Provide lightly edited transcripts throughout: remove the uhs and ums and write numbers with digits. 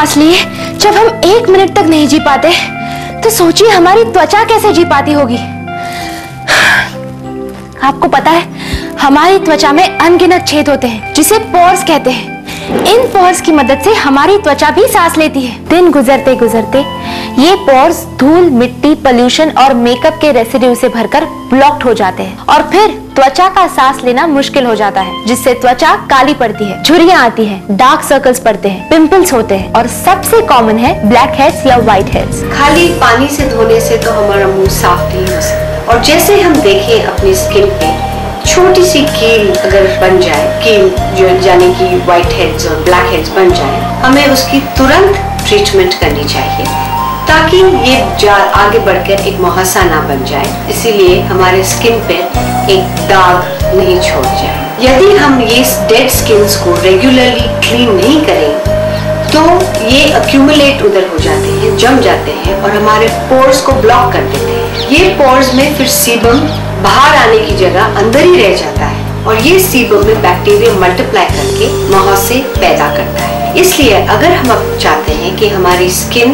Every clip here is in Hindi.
सांस लिए जब हम 1 मिनट तक नहीं जी पाते, तो सोचिए हमारी त्वचा कैसे जी पाती होगी। आपको पता है, हमारी त्वचा में अनगिनत छेद होते हैं जिसे पोर्स कहते हैं। इन पोर्स की मदद से हमारी त्वचा भी सांस लेती है। दिन गुजरते गुजरते ये पोर्स धूल, मिट्टी, पोल्यूशन और मेकअप के रेसिड्यू से भरकर ब्लॉक्ड हो जाते हैं और फिर त्वचा का सांस लेना मुश्किल हो जाता है, जिससे त्वचा काली पड़ती है, झुर्रियां आती हैं, डार्क सर्कल्स पड़ते हैं, पिंपल्स होते हैं और सबसे कॉमन है ब्लैक हेड्स या व्हाइट हेड्स। खाली पानी से धोने से तो हमारा मुंह साफ नहीं हो सकता, और जैसे हम देखें अपनी स्किन पे छोटी सी कील अगर बन जाए, कील जो यानी कि व्हाइट हेड्स और ब्लैक हेड्स बन जाए, हमें उसकी तुरंत ट्रीटमेंट करनी चाहिए ताकि ये आगे बढ़कर एक मुहासा ना बन जाए, इसीलिए हमारे स्किन पे एक दाग नहीं छोड़ जाए। यदि हम ये डेड स्किन्स को रेगुलरली क्लीन नहीं करें तो ये अक्यूमुलेट उधर हो जाते हैं, जम जाते हैं और हमारे पोर्स को ब्लॉक कर देते हैं। ये पोर्स में फिर सीबम बाहर आने की जगह अंदर ही रह जाता है और ये सीबम में बैक्टीरिया मल्टीप्लाई करके मुहासे पैदा करता है। इसलिए अगर हम अब चाहते हैं कि हमारी स्किन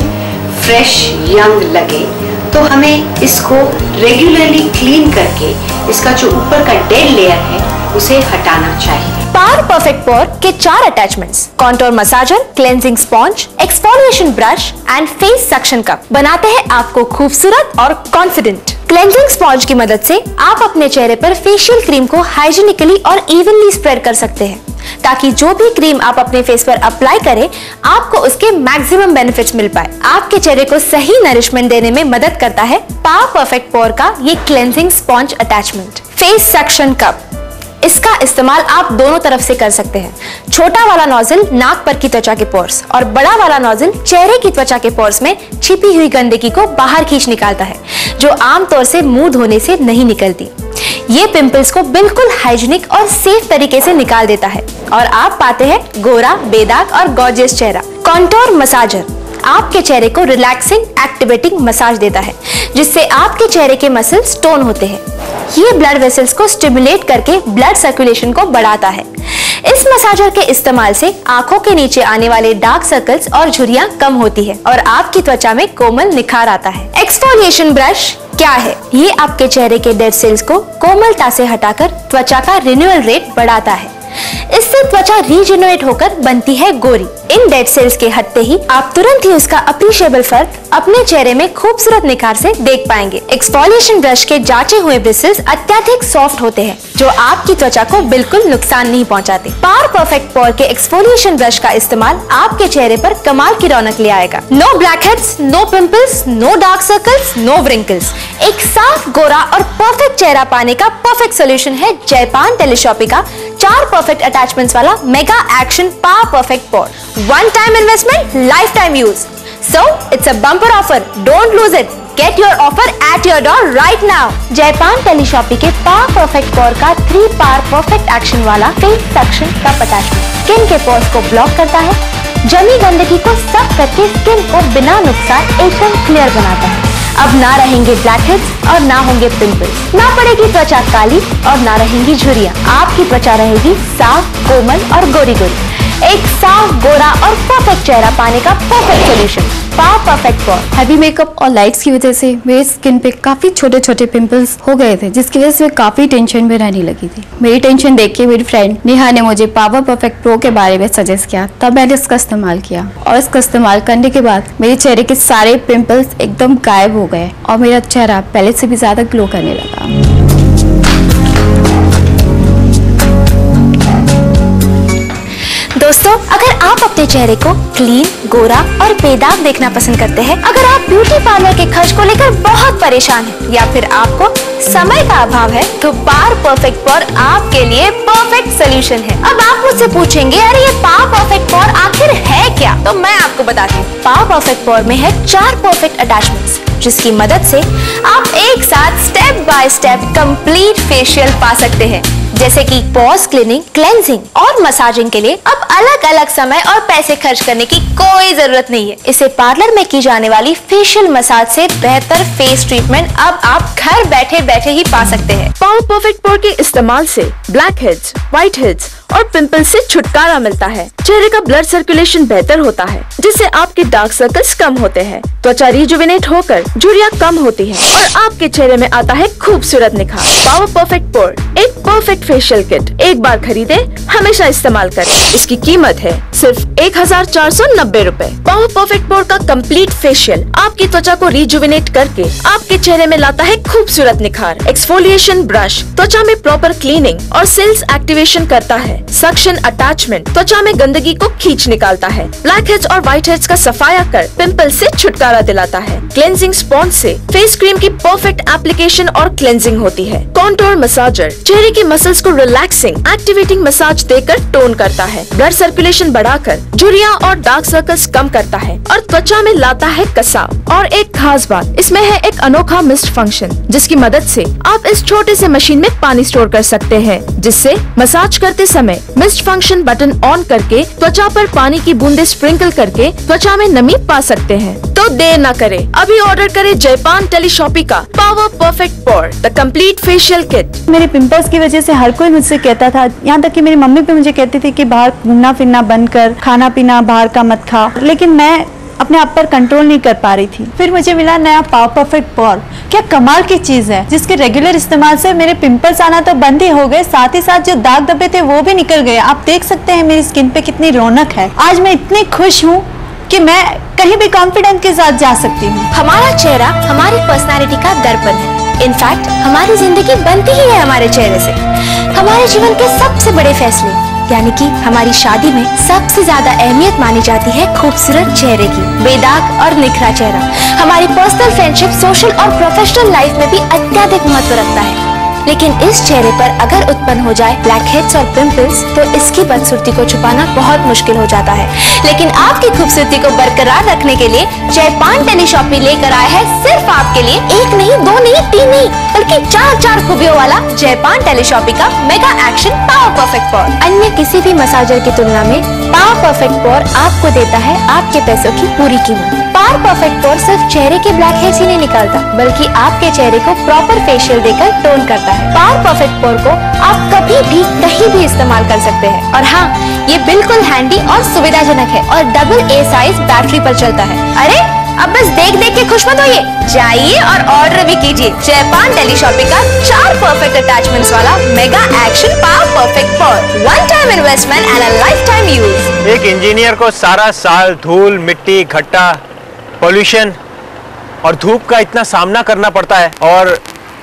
फ्रेश यंग लगे तो हमें इसको रेगुलरली क्लीन करके इसका जो ऊपर का डेड लेयर है उसे हटाना चाहिए। पावर परफेक्ट पोर के 4 attachments, contour massager, cleansing sponge, exfoliation brush and face suction cup बनाते हैं आपको खूबसूरत और कॉन्फिडेंट। क्लेंजिंग स्पॉन्ज की मदद से आप अपने चेहरे पर फेशियल क्रीम को हाइजीनिकली और इवनली स्प्रेड कर सकते हैं, ताकि जो भी क्रीम आप अपने फेस पर अप्लाई करें आपको उसके मैक्सिमम बेनिफिट्स मिल पाए। आपके चेहरे को सही नरिशमेंट देने में मदद करता है पावर परफेक्ट पोर का ये cleansing sponge attachment. Face suction cup, इसका इस्तेमाल आप दोनों तरफ से कर सकते हैं। छोटा वाला नोजल नाक पर की त्वचा के पोर्स और बड़ा वाला नोजल चेहरे की त्वचा के पोर्स में छिपी हुई गंदगी को बाहर खींच निकालता है, जो आमतौर से मुंह धोने से नहीं निकलती। ये पिंपल्स को बिल्कुल हाइजीनिक और सेफ तरीके से निकाल देता है और आप पाते हैं गोरा, बेदाग और गॉर्जियस चेहरा। कॉन्टोर मसाजर आपके चेहरे को रिलैक्सिंग एक्टिवेटिंग मसाज देता है, जिससे आपके चेहरे के मसल्स टोन होते हैं। ये ब्लड वेसल्स को स्टिमुलेट करके ब्लड सर्कुलेशन को बढ़ाता है। इस मसाजर के इस्तेमाल से आंखों के नीचे आने वाले डार्क सर्कल्स और झुर्रियां कम होती है और आपकी त्वचा में कोमल निखार आता है। एक्सफोलिएशन ब्रश क्या है? ये आपके चेहरे के डेड सेल्स को कोमलता से हटाकर त्वचा का रिन्यूअल रेट बढ़ाता है। इससे त्वचा रीजेनरेट होकर बनती है गोरी। इन डेड सेल्स के हटते ही आप तुरंत ही उसका अप्रिशिएबल फर्क अपने चेहरे में खूबसूरत निखार से देख पाएंगे। एक्सफोलिएशन ब्रश के जांचे हुए ब्रिसल्स अत्यधिक सॉफ्ट होते हैं, जो आपकी त्वचा को बिल्कुल नुकसान नहीं पहुंचाते। पावर परफेक्ट पोर के एक्सफोलिएशन ब्रश का इस्तेमाल आपके चेहरे पर कमाल की रौनक ले आएगा। No blackheads, no pimples, no dark circles, no wrinkles. एक साफ, गोरा और परफेक्ट चेहरा पाने का परफेक्ट सोल्यूशन है जयपान टेलीशॉपी का 4 परफेक्ट अटैचमेंट्स वाला mega action power perfect pour. One time investment, lifetime use. So it's a bumper offer. Don't lose it. Get your offer at your door right now. जयपान टेलीशॉपी के पावर परफेक्ट पोर का 3 पावर परफेक्ट एक्शन वाला face suction cup attachment skin के पोर्स को ब्लॉक करता है, जमी गंदगी को साफ करके स्किन को बिना नुकसान एकदम क्लियर बनाता है। अब ना रहेंगे ब्लैक हेड्स और ना होंगे पिंपल्स, ना पड़ेगी त्वचा काली और ना रहेंगी झुर्रियां। आपकी त्वचा रहेगी साफ, कोमल और गोरी गोरी। एक साफ, गोरा और परफेक्ट चेहरा पाने का परफेक्ट सॉल्यूशन, पावर परफेक्ट पोर। हैवी मेकअप और लाइट्स की वजह से मेरे स्किन पे काफी छोटे छोटे पिंपल्स हो गए थे, जिसकी वजह से मैं काफी टेंशन में रहने लगी थी। मेरी टेंशन देख के मेरी फ्रेंड नेहा ने मुझे पावर परफेक्ट प्रो के बारे में सजेस्ट किया, तब मैंने इसका इस्तेमाल किया और इसका इस्तेमाल करने के बाद मेरे चेहरे के सारे पिंपल्स एकदम गायब हो गए और मेरा चेहरा पहले से भी ज्यादा ग्लो करने लगा। दोस्तों, अगर आप अपने चेहरे को क्लीन, गोरा और बेदाग देखना पसंद करते हैं, अगर आप ब्यूटी पार्लर के खर्च को लेकर बहुत परेशान हैं या फिर आपको समय का अभाव है, तो पावर परफेक्ट पोर आपके लिए परफेक्ट सोल्यूशन है। अब आप मुझसे पूछेंगे, अरे ये पावर परफेक्ट पोर आखिर है क्या? तो मैं आपको बताती हूँ। पावर परफेक्ट पोर में है 4 परफेक्ट अटैचमेंट्स, जिसकी मदद से आप एक साथ step by step complete facial पा सकते हैं, जैसे कि पोर्स क्लीनिंग, क्लेंजिंग और मसाजिंग के लिए अब अलग अलग समय और पैसे खर्च करने की कोई जरूरत नहीं है। इसे पार्लर में की जाने वाली फेशियल मसाज से बेहतर फेस ट्रीटमेंट अब आप घर बैठे बैठे ही पा सकते हैं। पावर परफेक्ट पोर के इस्तेमाल से ब्लैक हेड्स, व्हाइट हेड्स और पिंपल से छुटकारा मिलता है। चेहरे का ब्लड सर्कुलेशन बेहतर होता है, जिससे आपके डार्क सर्कल्स कम होते हैं, त्वचा रिजुविनेट होकर झुर्रियां कम होती है और आपके चेहरे में आता है खूबसूरत निखार। पावर परफेक्ट पोर एक परफेक्ट फेशियल किट, एक बार खरीदे हमेशा इस्तेमाल करें। इसकी कीमत है सिर्फ 1490 रूपए। पावर परफेक्ट पोर का कंप्लीट फेशियल आपकी त्वचा को रिजुविनेट करके आपके चेहरे में लाता है खूबसूरत निखार। एक्सफोलिएशन ब्रश त्वचा में प्रॉपर क्लीनिंग और सेल्स एक्टिवेशन करता है। सक्शन अटैचमेंट त्वचा में गंदगी को खींच निकालता है। ब्लैक हेड्स और व्हाइट हेड्स का सफाया कर पिंपल से छुटकारा दिलाता है। क्लेंजिंग स्पॉन्ज से फेस क्रीम की परफेक्ट एप्लीकेशन और क्लेंजिंग होती है। कॉन्टोर मसाजर चेहरे की मसल्स को रिलैक्सिंग एक्टिवेटिंग मसाज देकर टोन करता है। ब्लड सर्कुलेशन बढ़ाकर झुर्रियां और डार्क सर्कल्स कम करता है और त्वचा में लाता है कसाव। और एक खास बात इसमें है एक अनोखा मिस्ट फंक्शन, जिसकी मदद से आप इस छोटे से मशीन में पानी स्टोर कर सकते हैं, जिससे मसाज करते समय मिस्ट फंक्शन बटन ऑन करके त्वचा पर पानी की बूंदे स्प्रिंकल करके त्वचा में नमी पा सकते हैं। तो देर न करें, अभी ऑर्डर करें जयपान टेलीशॉपी का power perfect pore the complete facial kit. मेरे पिंपल्स की वजह से हर कोई मुझसे कहता था, यहाँ तक कि मेरी मम्मी भी मुझे कहती थी कि बाहर घूमना फिरना बंद कर, खाना पीना बाहर का मत खा, लेकिन मैं अपने आप पर कंट्रोल नहीं कर पा रही थी। फिर मुझे मिला नया पावर परफेक्ट पोर। क्या कमाल की चीज है, जिसके रेगुलर इस्तेमाल से मेरे पिंपल्स आना तो बंद ही हो गए, साथ ही साथ जो दाग धब्बे थे वो भी निकल गए। आप देख सकते हैं मेरी स्किन पे कितनी रौनक है। आज मैं इतनी खुश हूँ कि मैं कहीं भी कॉन्फिडेंस के साथ जा सकती हूँ। हमारा चेहरा हमारी पर्सनालिटी का दर्पण है। इनफैक्ट हमारी जिंदगी बनती ही है हमारे चेहरे से। हमारे जीवन के सबसे बड़े फैसले यानी कि हमारी शादी में सबसे ज्यादा अहमियत मानी जाती है खूबसूरत चेहरे की। बेदाग और निखरा चेहरा हमारी पर्सनल फ्रेंडशिप, सोशल और प्रोफेशनल लाइफ में भी अत्यधिक महत्व रखता है। लेकिन इस चेहरे पर अगर उत्पन्न हो जाए ब्लैक हेड्स और पिंपल्स, तो इसकी बदसूरती को छुपाना बहुत मुश्किल हो जाता है। लेकिन आपकी खूबसूरती को बरकरार रखने के लिए जयपान टेलीशॉपी लेकर आया है सिर्फ आपके लिए एक नहीं, दो नहीं, तीन नहीं, बल्कि 4 खूबियों वाला जयपान टेलीशॉपी का मेगा एक्शन पावर परफेक्ट पोर। अन्य किसी भी मसाजर की तुलना में पावर परफेक्ट पोर आपको देता है आपके पैसों की पूरी कीमत। पावर परफेक्ट पोर सिर्फ चेहरे के ब्लैक हेड्स ही नहीं निकालता, बल्कि आपके चेहरे को प्रॉपर फेशियल देकर टोन करता है। पावर परफेक्ट पोर को आप कभी भी कहीं भी इस्तेमाल कर सकते हैं। और हाँ, ये बिल्कुल हैंडी और सुविधाजनक है और डबल ए साइज बैटरी पर चलता है। अरे अब बस देख देख के खुश मत होइए, जाइए और ऑर्डर भी कीजिए जयपान टेलीशॉपी का 4 परफेक्ट अटैचमेंट्स वाला mega action power perfect pore. One time investment and a lifetime use. एक इंजीनियर को सारा साल धूल, मिट्टी, घट्टा, पॉल्यूशन और धूप का इतना सामना करना पड़ता है, और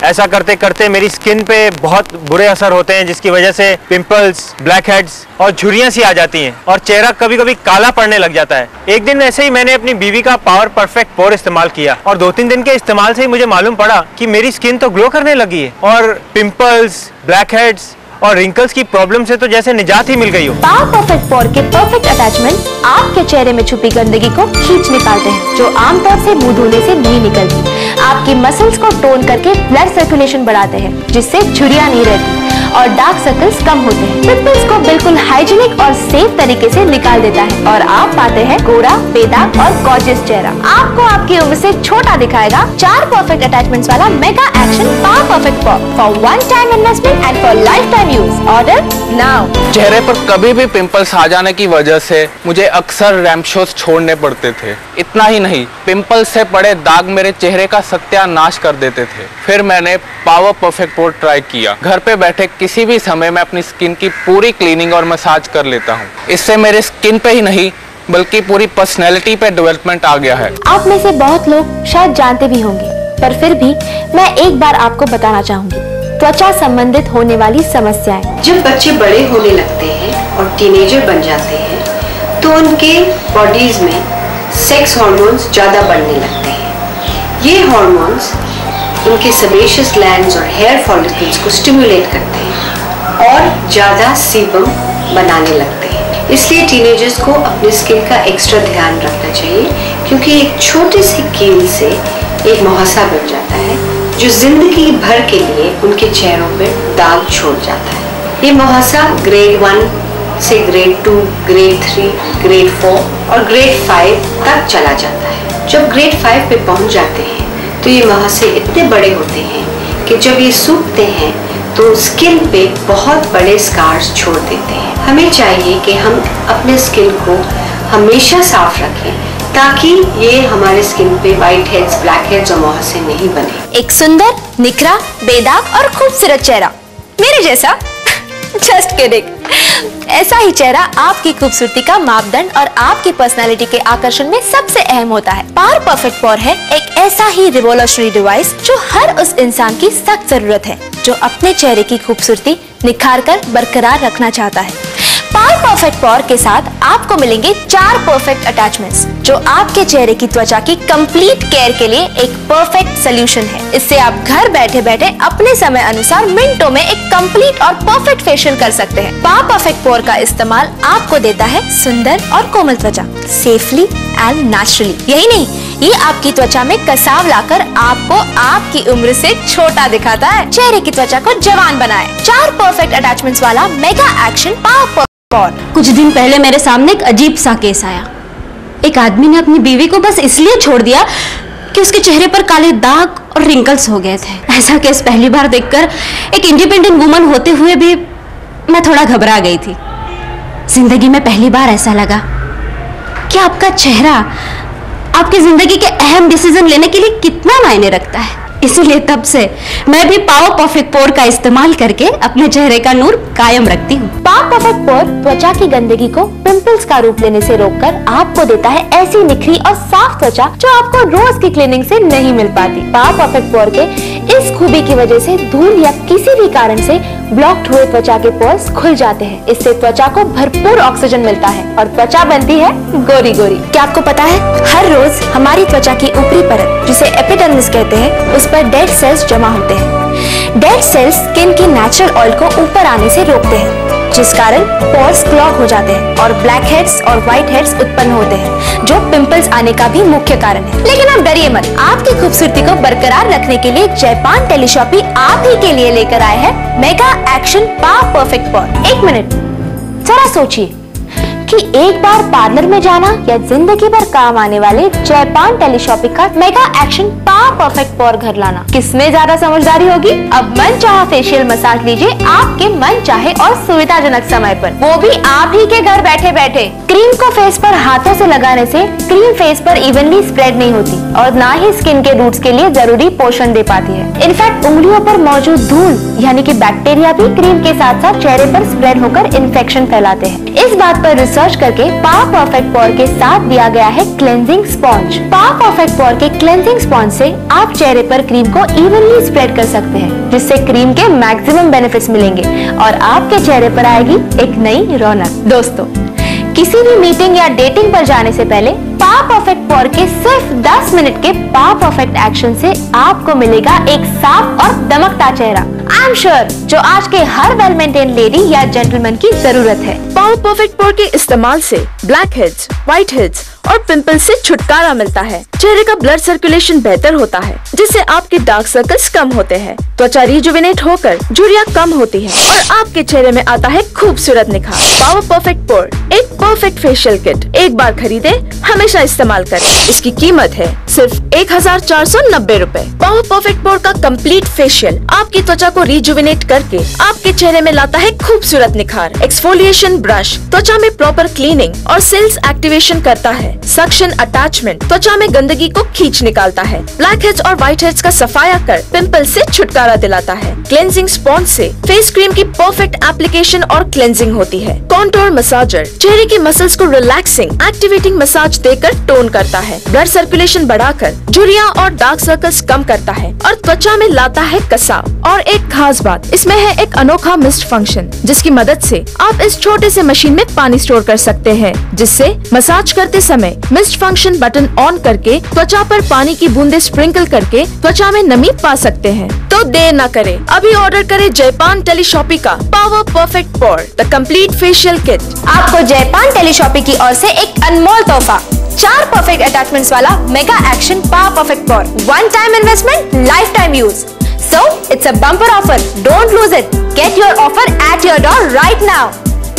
ऐसा करते करते मेरी स्किन पे बहुत बुरे असर होते हैं, जिसकी वजह से पिंपल्स, ब्लैक हेड्स और झुर्रियां सी आ जाती हैं और चेहरा कभी कभी काला पड़ने लग जाता है। एक दिन ऐसे ही मैंने अपनी बीवी का पावर परफेक्ट पोर इस्तेमाल किया और 2-3 दिन के इस्तेमाल से ही मुझे मालूम पड़ा कि मेरी स्किन तो ग्लो करने लगी है और पिंपल्स, ब्लैक हेड्स और रिंकल्स की प्रॉब्लम से तो जैसे निजात ही मिल गई हो। पावर परफेक्ट पोर के परफेक्ट अटैचमेंट आपके चेहरे में छुपी गंदगी को खींच निकालते हैं, जो आमतौर से मुंह धोने से नहीं निकलती। आपकी मसल्स को टोन करके ब्लड सर्कुलेशन बढ़ाते हैं, जिससे झुर्रियां नहीं रहती और डार्क सर्कल्स कम होते हैं। पिंपल्स को बिल्कुल हाइजीनिक और सेफ तरीके से निकाल देता है और आप पाते हैं गोरा, बेदाग और गॉर्जियस चेहरा। आपको आपकी उम्र से छोटा दिखाएगा 4 परफेक्ट अटैचमेंट्स वाला mega action power perfect pore for one time investment and for lifetime use. Order now. चेहरे पर कभी भी पिंपल्स आ जाने की वजह से मुझे अक्सर रैंप शोज छोड़ने पड़ते थे। इतना ही नहीं, पिंपल्स से पड़े दाग मेरे चेहरे का सत्यानाश कर देते थे। फिर मैंने पावर परफेक्ट पोर ट्राई किया। घर पे बैठे किसी भी समय मैं अपनी स्किन की पूरी क्लीनिंग और मसाज कर लेता हूँ। इससे मेरे स्किन पे ही नहीं बल्कि पूरी पर्सनैलिटी पे डेवलपमेंट आ गया है। आप में से बहुत लोग शायद जानते भी होंगे, पर फिर भी मैं एक बार आपको बताना चाहूंगी त्वचा संबंधित होने वाली समस्याएं। जब बच्चे बड़े होने लगते हैं और टीनेजर बन जाते हैं, तो उनके बॉडीज में सेक्स हार्मोन्स ज्यादा बढ़ने लगते हैं। ये हार्मोन्स उनके सेबेशियस ग्लैंड्स और हेयर फॉलिकल्स को स्टिमुलेट करते हैं और ज्यादा सीबम बनाने लगते हैं। इसलिए टीनेजर्स को अपनी स्किन का एक्स्ट्रा ध्यान रखना चाहिए, क्योंकि एक छोटी सी कील से एक मुहासा बन जाता है जो जिंदगी भर के लिए उनके चेहरों पर दाग छोड़ जाता है। ये मुहासा ग्रेड 1 से ग्रेड 2, ग्रेड 3, ग्रेड 4 और ग्रेड 5 तक चला जाता है। जब ग्रेड 5 पे पहुंच जाते हैं तो ये मुहासे इतने बड़े होते हैं कि जब ये सूखते हैं तो स्किन पे बहुत बड़े स्कार्स छोड़ देते हैं। हमें चाहिए कि हम अपने स्किन को हमेशा साफ रखें ताकि ये हमारे स्किन पे व्हाइट हेड्स, ब्लैक हेड्स और मुहासे नहीं बने। एक सुंदर, निखरा, बेदाग और खूबसूरत चेहरा मेरे जैसा जस्ट किडिंग। ऐसा ही चेहरा आपकी खूबसूरती का मापदंड और आपकी पर्सनालिटी के आकर्षण में सबसे अहम होता है। पावर परफेक्ट पोर है एक ऐसा ही रिवोल्यूशनरी डिवाइस जो हर उस इंसान की सख्त जरूरत है जो अपने चेहरे की खूबसूरती निखार कर बरकरार रखना चाहता है। पावर परफेक्ट पोर के साथ आपको मिलेंगे 4 परफेक्ट अटैचमेंट्स जो आपके चेहरे की त्वचा की कंप्लीट केयर के लिए एक परफेक्ट सोल्यूशन है। इससे आप घर बैठे बैठे अपने समय अनुसार मिनटों में एक कंप्लीट और परफेक्ट फेशियल कर सकते हैं। पावर परफेक्ट पोर का इस्तेमाल आपको देता है सुंदर और कोमल त्वचा सेफली एंड नेचुरली। यही नहीं, ये आपकी त्वचा में कसाव लाकर आपको आपकी उम्र से छोटा दिखाता है, चेहरे की त्वचा को जवान बनाए। 4 परफेक्ट अटैचमेंट्स वाला मेगा एक्शन पावर कुछ दिन पहले मेरे सामने एक अजीब सा केस आया। एक आदमी ने अपनी बीवी को बस इसलिए छोड़ दिया कि उसके चेहरे पर काले दाग और रिंकल्स हो गए थे। ऐसा केस पहली बार देखकर एक इंडिपेंडेंट वुमन होते हुए भी मैं थोड़ा घबरा गई थी। जिंदगी में पहली बार ऐसा लगा कि आपका चेहरा आपकी जिंदगी के अहम डिसीजन लेने के लिए कितना मायने रखता है। इसीलिए तब से मैं भी पावर परफेक्ट पोर का इस्तेमाल करके अपने चेहरे का नूर कायम रखती हूँ। पावर परफेक्ट पोर त्वचा की गंदगी को पिंपल्स का रूप लेने से रोककर आपको देता है ऐसी निखरी और साफ त्वचा जो आपको रोज की क्लीनिंग से नहीं मिल पाती। पावर परफेक्ट पोर के इस खूबी की वजह से धूल या किसी भी कारण से ब्लॉक्ड हुए त्वचा के पोर्स खुल जाते हैं। इससे त्वचा को भरपूर ऑक्सीजन मिलता है और त्वचा बनती है गोरी गोरी। क्या आपको पता है हर रोज हमारी त्वचा की ऊपरी परत जिसे एपिडर्मिस कहते हैं उस पर डेड सेल्स जमा होते हैं। डेड सेल्स स्किन की नेचुरल ऑयल को ऊपर आने से रोकते हैं जिस कारण पोर्स क्लॉग हो जाते हैं और ब्लैक हेड्स और व्हाइट हेड्स उत्पन्न होते हैं जो पिंपल्स आने का भी मुख्य कारण है। लेकिन आप डरिए मत, आपकी खूबसूरती को बरकरार रखने के लिए जयपान टेलीशॉपी आप ही के लिए लेकर आए हैं मेगा एक्शन पावर परफेक्ट पोर। 1 मिनट जरा सोचिए कि एक बार पार्लर में जाना या जिंदगी भर काम आने वाले जयपान टेलीशॉपी का मेगा एक्शन पावर परफेक्ट पोर घर लाना किसमें ज्यादा समझदारी होगी। अब मन चाहा फेशियल मसाज लीजिए आपके मन चाहे और सुविधाजनक समय पर, वो भी आप ही के घर बैठे बैठे। क्रीम को फेस पर हाथों से लगाने से क्रीम फेस पर इवनली स्प्रेड नहीं होती और ना ही स्किन के रूट्स के लिए जरूरी पोषण दे पाती है। इनफैक्ट उंगलियों पर मौजूद धूल यानी कि बैक्टीरिया भी क्रीम के साथ साथ चेहरे पर स्प्रेड होकर इन्फेक्शन फैलाते हैं। इस बात पर रिसर्च करके पावर परफेक्ट पोर के साथ दिया गया है क्लेंजिंग स्पॉन्ज। पावर परफेक्ट पोर के क्लेंजिंग स्पॉन्ज से आप चेहरे पर क्रीम को इवनली स्प्रेड कर सकते हैं जिससे क्रीम के मैक्सिमम बेनिफिट्स मिलेंगे और आपके चेहरे पर आएगी एक नई रौनक। दोस्तों, किसी भी मीटिंग या डेटिंग पर जाने से पहले पावर परफेक्ट पोर के सिर्फ 10 मिनट के पावर परफेक्ट एक्शन से आपको मिलेगा एक साफ और दमकता चेहरा। आई एम श्योर जो आज के हर वेल मेंटेन लेडी या जेंटलमैन की जरूरत है। पावर परफेक्ट पोर के इस्तेमाल से ब्लैक हेड्स, व्हाइट हेड्स और पिंपल्स से छुटकारा मिलता है। चेहरे का ब्लड सर्कुलेशन बेहतर होता है जिससे आपके डार्क सर्कल्स कम होते हैं, त्वचा रिजुविनेट होकर झुर्रियां कम होती है और आपके चेहरे में आता है खूबसूरत निखार। पावर परफेक्ट पोर एक परफेक्ट फेशियल किट एक बार खरीदे हमेशा इस्तेमाल करें। इसकी कीमत है सिर्फ 1490 रुपए। पावर परफेक्ट पोर का कंप्लीट फेशियल आपकी त्वचा को रिजुविनेट करके आपके चेहरे में लाता है खूबसूरत निखार। एक्सफोलिएशन ब्रश त्वचा में प्रॉपर क्लीनिंग और सेल्स एक्टिवेशन करता है। सक्शन अटैचमेंट त्वचा में गंदगी को खींच निकालता है। ब्लैक हेड्स और व्हाइट हेड्स का सफाया कर पिंपल्स से छुटकारा दिलाता है। क्लेंजिंग स्पॉन्ज से फेस क्रीम की परफेक्ट एप्लीकेशन और क्लेंजिंग होती है। कॉन्टोर मसाजर चेहरे की मसल्स को रिलैक्सिंग एक्टिवेटिंग मसाज देकर टोन करता है। ब्लड सर्कुलेशन बढ़ाकर झुर्रियां और डार्क सर्कल्स कम करता है और त्वचा में लाता है कसाव। और एक खास बात इसमें है एक अनोखा मिस्ट फंक्शन जिसकी मदद से आप इस छोटे से मशीन में पानी स्टोर कर सकते हैं जिससे मसाज करते समय मिस्ट फंक्शन बटन ऑन करके त्वचा पर पानी की बूंदे स्प्रिंकल करके त्वचा में नमी पा सकते हैं। तो देर न करें, अभी ऑर्डर करें जयपान टेलीशॉपी का power perfect pore the complete facial kit. आपको जयपान टेलीशॉपी की ओर से एक अनमोल तोहफा 4 परफेक्ट अटैचमेंट्स वाला mega action power perfect pore. One time investment, lifetime use. So it's a bumper offer. Don't lose it. Get your offer at your door right now.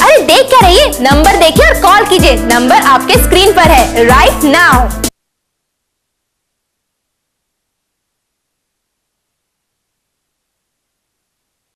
अरे देख क्या रही है, नंबर देखिए और कॉल कीजिए। नंबर आपके स्क्रीन पर है right now.